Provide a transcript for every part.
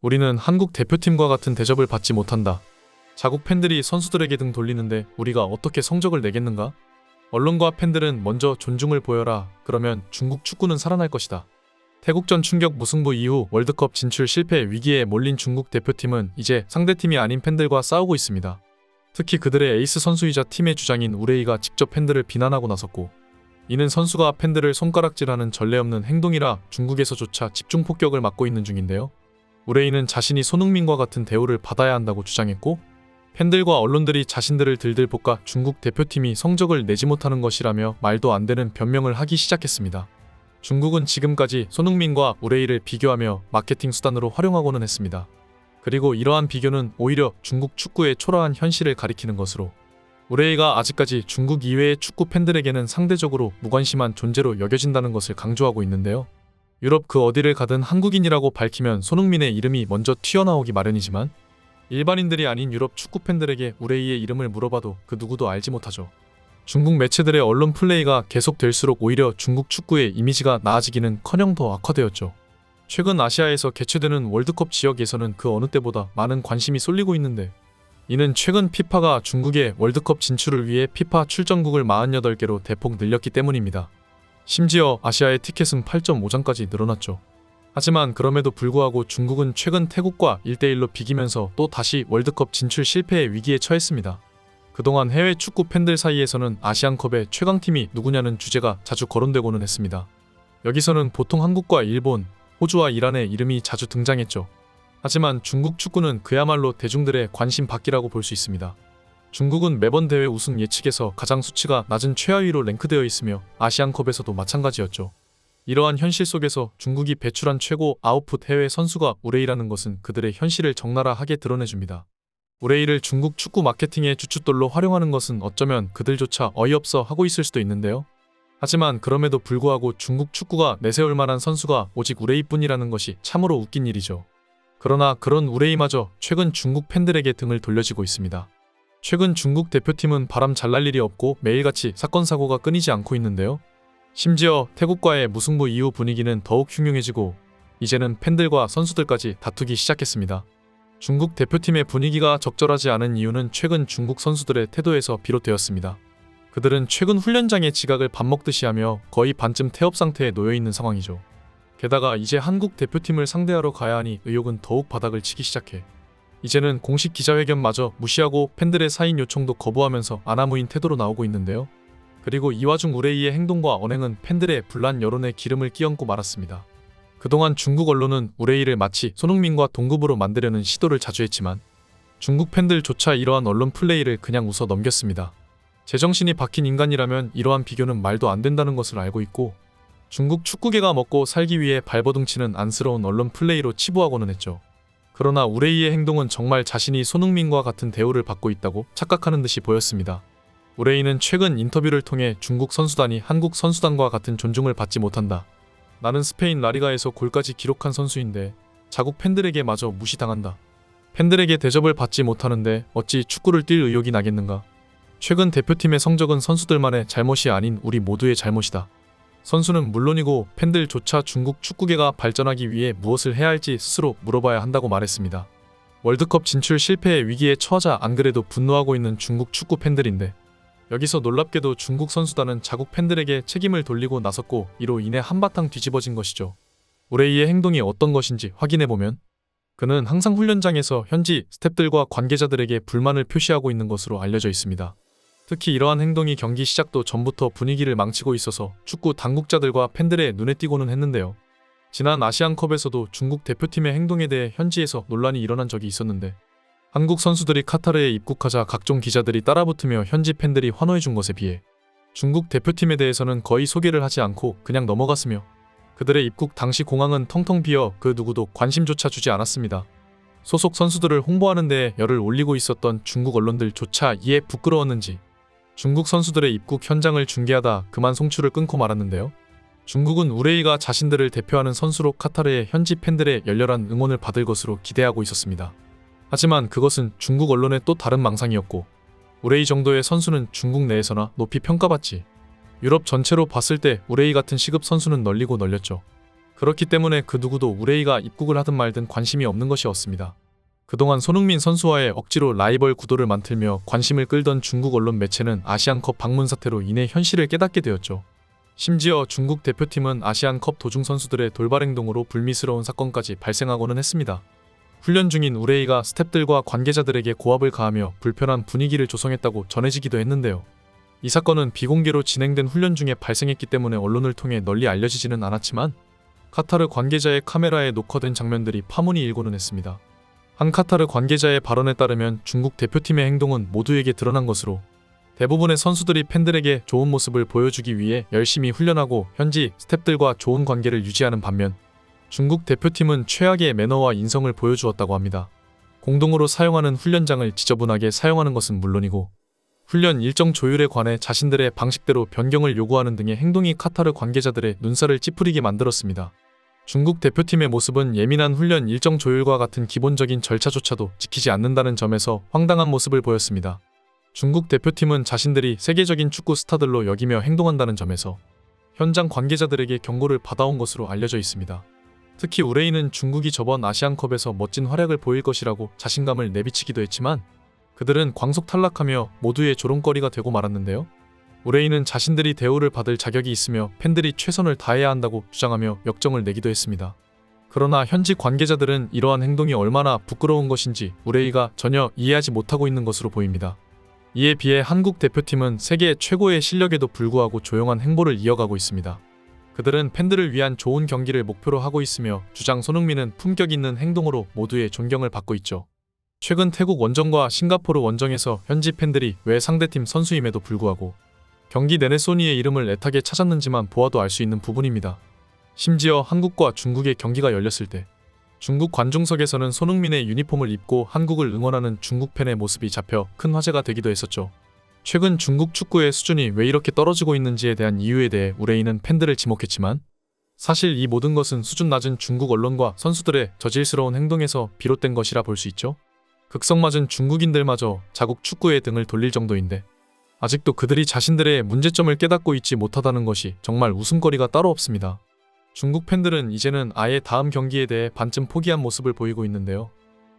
우리는 한국 대표팀과 같은 대접을 받지 못한다. 자국 팬들이 선수들에게 등 돌리는데 우리가 어떻게 성적을 내겠는가? 언론과 팬들은 먼저 존중을 보여라. 그러면 중국 축구는 살아날 것이다. 태국전 충격 무승부 이후 월드컵 진출 실패 위기에 몰린 중국 대표팀은 이제 상대팀이 아닌 팬들과 싸우고 있습니다. 특히 그들의 에이스 선수이자 팀의 주장인 우레이가 직접 팬들을 비난하고 나섰고, 이는 선수가 팬들을 손가락질하는 전례 없는 행동이라 중국에서조차 집중 폭격을 맞고 있는 중인데요. 우레이는 자신이 손흥민과 같은 대우를 받아야 한다고 주장했고, 팬들과 언론들이 자신들을 들들 볶아 중국 대표팀이 성적을 내지 못하는 것이라며 말도 안 되는 변명을 하기 시작했습니다. 중국은 지금까지 손흥민과 우레이를 비교하며 마케팅 수단으로 활용하고는 했습니다. 그리고 이러한 비교는 오히려 중국 축구의 초라한 현실을 가리키는 것으로, 우레이가 아직까지 중국 이외의 축구 팬들에게는 상대적으로 무관심한 존재로 여겨진다는 것을 강조하고 있는데요. 유럽 그 어디를 가든 한국인이라고 밝히면 손흥민의 이름이 먼저 튀어나오기 마련이지만, 일반인들이 아닌 유럽 축구 팬들에게 우레이의 이름을 물어봐도 그 누구도 알지 못하죠. 중국 매체들의 언론 플레이가 계속될수록 오히려 중국 축구의 이미지가 나아지기는커녕 더 악화되었죠. 최근 아시아에서 개최되는 월드컵 지역 예선은 그 어느 때보다 많은 관심이 쏠리고 있는데, 이는 최근 피파가 중국의 월드컵 진출을 위해 피파 출전국을 48개로 대폭 늘렸기 때문입니다. 심지어 아시아의 티켓은 8.5장까지 늘어났죠. 하지만 그럼에도 불구하고 중국은 최근 태국과 1대1로 비기면서 또 다시 월드컵 진출 실패의 위기에 처했습니다. 그동안 해외 축구 팬들 사이에서는 아시안컵의 최강팀이 누구냐는 주제가 자주 거론되고는 했습니다. 여기서는 보통 한국과 일본, 호주와 이란의 이름이 자주 등장했죠. 하지만 중국 축구는 그야말로 대중들의 관심 밖이라고 볼 수 있습니다. 중국은 매번 대회 우승 예측에서 가장 수치가 낮은 최하위로 랭크되어 있으며 아시안컵에서도 마찬가지였죠. 이러한 현실 속에서 중국이 배출한 최고 아웃풋 해외 선수가 우레이라는 것은 그들의 현실을 적나라하게 드러내줍니다. 우레이를 중국 축구 마케팅의 주춧돌로 활용하는 것은 어쩌면 그들조차 어이없어 하고 있을 수도 있는데요. 하지만 그럼에도 불구하고 중국 축구가 내세울 만한 선수가 오직 우레이뿐이라는 것이 참으로 웃긴 일이죠. 그러나 그런 우레이마저 최근 중국 팬들에게 등을 돌려지고 있습니다. 최근 중국 대표팀은 바람 잘 날 일이 없고 매일같이 사건 사고가 끊이지 않고 있는데요. 심지어 태국과의 무승부 이후 분위기는 더욱 흉흉해지고, 이제는 팬들과 선수들까지 다투기 시작했습니다. 중국 대표팀의 분위기가 적절하지 않은 이유는 최근 중국 선수들의 태도에서 비롯되었습니다. 그들은 최근 훈련장의 지각을 밥 먹듯이 하며 거의 반쯤 태업 상태에 놓여있는 상황이죠. 게다가 이제 한국 대표팀을 상대하러 가야 하니 의욕은 더욱 바닥을 치기 시작해 이제는 공식 기자회견마저 무시하고 팬들의 사인 요청도 거부하면서 아나무인 태도로 나오고 있는데요. 그리고 이 와중 우레이의 행동과 언행은 팬들의 분란 여론에 기름을 끼얹고 말았습니다. 그동안 중국 언론은 우레이를 마치 손흥민과 동급으로 만들려는 시도를 자주 했지만, 중국 팬들조차 이러한 언론 플레이를 그냥 웃어 넘겼습니다. 제정신이 박힌 인간이라면 이러한 비교는 말도 안 된다는 것을 알고 있고, 중국 축구계가 먹고 살기 위해 발버둥치는 안쓰러운 언론 플레이로 치부하고는 했죠. 그러나 우레이의 행동은 정말 자신이 손흥민과 같은 대우를 받고 있다고 착각하는 듯이 보였습니다. 우레이는 최근 인터뷰를 통해 중국 선수단이 한국 선수단과 같은 존중을 받지 못한다. 나는 스페인 라리가에서 골까지 기록한 선수인데 자국 팬들에게 마저 무시당한다. 팬들에게 대접을 받지 못하는데 어찌 축구를 뛸 의욕이 나겠는가. 최근 대표팀의 성적은 선수들만의 잘못이 아닌 우리 모두의 잘못이다. 선수는 물론이고 팬들조차 중국 축구계가 발전하기 위해 무엇을 해야 할지 스스로 물어봐야 한다고 말했습니다. 월드컵 진출 실패의 위기에 처하자 안 그래도 분노하고 있는 중국 축구 팬들인데, 여기서 놀랍게도 중국 선수단은 자국 팬들에게 책임을 돌리고 나섰고 이로 인해 한바탕 뒤집어진 것이죠. 우레이의 행동이 어떤 것인지 확인해보면, 그는 항상 훈련장에서 현지 스태프들과 관계자들에게 불만을 표시하고 있는 것으로 알려져 있습니다. 특히 이러한 행동이 경기 시작도 전부터 분위기를 망치고 있어서 축구 당국자들과 팬들의 눈에 띄고는 했는데요. 지난 아시안컵에서도 중국 대표팀의 행동에 대해 현지에서 논란이 일어난 적이 있었는데, 한국 선수들이 카타르에 입국하자 각종 기자들이 따라붙으며 현지 팬들이 환호해준 것에 비해 중국 대표팀에 대해서는 거의 소개를 하지 않고 그냥 넘어갔으며, 그들의 입국 당시 공항은 텅텅 비어 그 누구도 관심조차 주지 않았습니다. 소속 선수들을 홍보하는 데에 열을 올리고 있었던 중국 언론들조차 이에 부끄러웠는지 중국 선수들의 입국 현장을 중계하다 그만 송출을 끊고 말았는데요. 중국은 우레이가 자신들을 대표하는 선수로 카타르의 현지 팬들의 열렬한 응원을 받을 것으로 기대하고 있었습니다. 하지만 그것은 중국 언론의 또 다른 망상이었고, 우레이 정도의 선수는 중국 내에서나 높이 평가받지, 유럽 전체로 봤을 때 우레이 같은 시급 선수는 널리고 널렸죠. 그렇기 때문에 그 누구도 우레이가 입국을 하든 말든 관심이 없는 것이었습니다. 그동안 손흥민 선수와의 억지로 라이벌 구도를 만들며 관심을 끌던 중국 언론 매체는 아시안컵 방문 사태로 인해 현실을 깨닫게 되었죠. 심지어 중국 대표팀은 아시안컵 도중 선수들의 돌발 행동으로 불미스러운 사건까지 발생하고는 했습니다. 훈련 중인 우레이가 스태프들과 관계자들에게 고압을 가하며 불편한 분위기를 조성했다고 전해지기도 했는데요. 이 사건은 비공개로 진행된 훈련 중에 발생했기 때문에 언론을 통해 널리 알려지지는 않았지만 카타르 관계자의 카메라에 녹화된 장면들이 파문이 일고는 했습니다. 한 카타르 관계자의 발언에 따르면 중국 대표팀의 행동은 모두에게 드러난 것으로 대부분의 선수들이 팬들에게 좋은 모습을 보여주기 위해 열심히 훈련하고 현지 스태프들과 좋은 관계를 유지하는 반면 중국 대표팀은 최악의 매너와 인성을 보여주었다고 합니다. 공동으로 사용하는 훈련장을 지저분하게 사용하는 것은 물론이고 훈련 일정 조율에 관해 자신들의 방식대로 변경을 요구하는 등의 행동이 카타르 관계자들의 눈살을 찌푸리게 만들었습니다. 중국 대표팀의 모습은 예민한 훈련 일정 조율과 같은 기본적인 절차조차도 지키지 않는다는 점에서 황당한 모습을 보였습니다. 중국 대표팀은 자신들이 세계적인 축구 스타들로 여기며 행동한다는 점에서 현장 관계자들에게 경고를 받아온 것으로 알려져 있습니다. 특히 우레이는 중국이 저번 아시안컵에서 멋진 활약을 보일 것이라고 자신감을 내비치기도 했지만 그들은 광속 탈락하며 모두의 조롱거리가 되고 말았는데요. 우레이는 자신들이 대우를 받을 자격이 있으며 팬들이 최선을 다해야 한다고 주장하며 역정을 내기도 했습니다. 그러나 현지 관계자들은 이러한 행동이 얼마나 부끄러운 것인지 우레이가 전혀 이해하지 못하고 있는 것으로 보입니다. 이에 비해 한국 대표팀은 세계 최고의 실력에도 불구하고 조용한 행보를 이어가고 있습니다. 그들은 팬들을 위한 좋은 경기를 목표로 하고 있으며 주장 손흥민은 품격 있는 행동으로 모두의 존경을 받고 있죠. 최근 태국 원정과 싱가포르 원정에서 현지 팬들이 왜 상대팀 선수임에도 불구하고 경기 내내 소니의 이름을 애타게 찾았는지만 보아도 알 수 있는 부분입니다. 심지어 한국과 중국의 경기가 열렸을 때 중국 관중석에서는 손흥민의 유니폼을 입고 한국을 응원하는 중국 팬의 모습이 잡혀 큰 화제가 되기도 했었죠. 최근 중국 축구의 수준이 왜 이렇게 떨어지고 있는지에 대한 이유에 대해 우레이는 팬들을 지목했지만 사실 이 모든 것은 수준 낮은 중국 언론과 선수들의 저질스러운 행동에서 비롯된 것이라 볼 수 있죠. 극성맞은 중국인들마저 자국 축구에 등을 돌릴 정도인데 아직도 그들이 자신들의 문제점을 깨닫고 있지 못하다는 것이 정말 웃음거리가 따로 없습니다. 중국 팬들은 이제는 아예 다음 경기에 대해 반쯤 포기한 모습을 보이고 있는데요.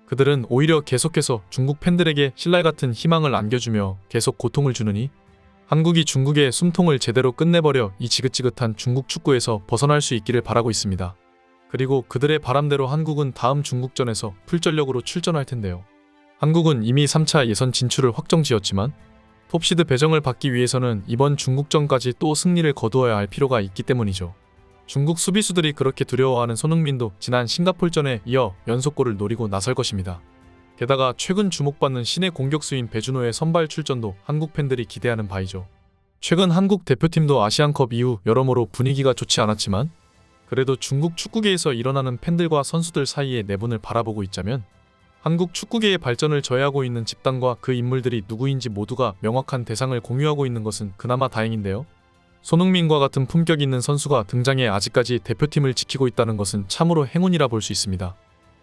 그들은 오히려 계속해서 중국 팬들에게 신랄 같은 희망을 안겨주며 계속 고통을 주느니 한국이 중국의 숨통을 제대로 끝내버려 이 지긋지긋한 중국 축구에서 벗어날 수 있기를 바라고 있습니다. 그리고 그들의 바람대로 한국은 다음 중국전에서 풀전력으로 출전할 텐데요. 한국은 이미 3차 예선 진출을 확정지었지만 톱시드 배정을 받기 위해서는 이번 중국전까지 또 승리를 거두어야 할 필요가 있기 때문이죠. 중국 수비수들이 그렇게 두려워하는 손흥민도 지난 싱가포르전에 이어 연속골을 노리고 나설 것입니다. 게다가 최근 주목받는 신의 공격수인 배준호의 선발 출전도 한국 팬들이 기대하는 바이죠. 최근 한국 대표팀도 아시안컵 이후 여러모로 분위기가 좋지 않았지만 그래도 중국 축구계에서 일어나는 팬들과 선수들 사이의 내분을 바라보고 있자면 한국 축구계의 발전을 저해하고 있는 집단과 그 인물들이 누구인지 모두가 명확한 대상을 공유하고 있는 것은 그나마 다행인데요. 손흥민과 같은 품격 있는 선수가 등장해 아직까지 대표팀을 지키고 있다는 것은 참으로 행운이라 볼 수 있습니다.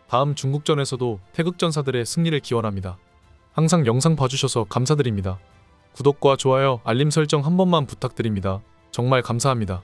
다음 중국전에서도 태극전사들의 승리를 기원합니다. 항상 영상 봐주셔서 감사드립니다. 구독과 좋아요, 알림 설정 한 번만 부탁드립니다. 정말 감사합니다.